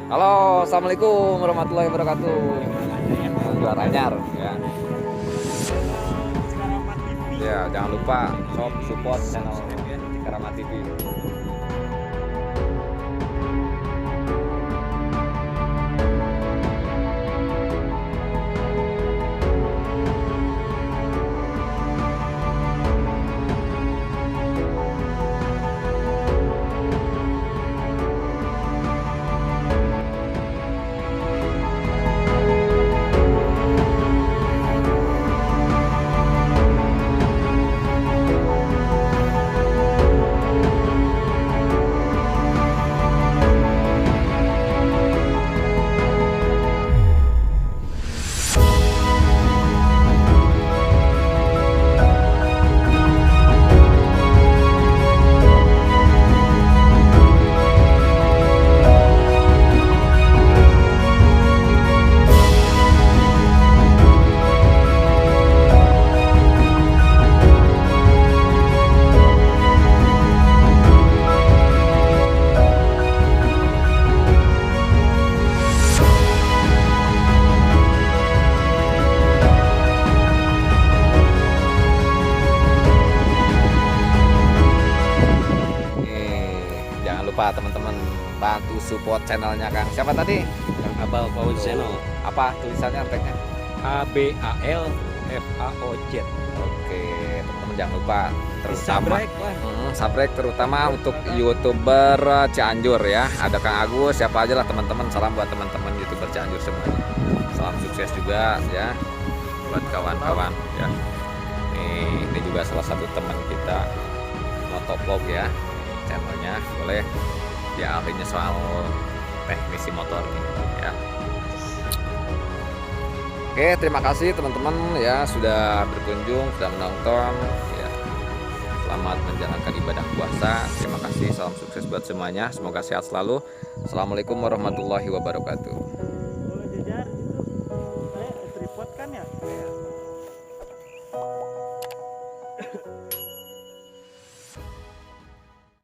Halo, assalamualaikum warahmatullahi wabarakatuh. Juara anyar ya. Ya, jangan lupa support channel Cikarama TV. Jangan lupa teman-teman bantu support channelnya Kang. Siapa tadi? Kang Abal Paus Channel. Apa tulisannya tagnya? ABALFAOZ. Oke, teman-teman jangan lupa terutama Subscribe subscribe terutama untuk YouTuber Cianjur ya. Ada Kang Agus, siapa aja lah teman-teman. Salam buat teman-teman YouTuber Cianjur semuanya. Salam sukses juga ya buat kawan-kawan ya. Ini juga salah satu teman kita motovlog ya. Channelnya boleh dia ahlinya soal teknisi motor ya. Oke, terima kasih teman-teman ya sudah berkunjung, sudah menonton ya. Selamat menjalankan ibadah puasa. Terima kasih, salam sukses buat semuanya. Semoga sehat selalu. Assalamualaikum warahmatullahi wabarakatuh.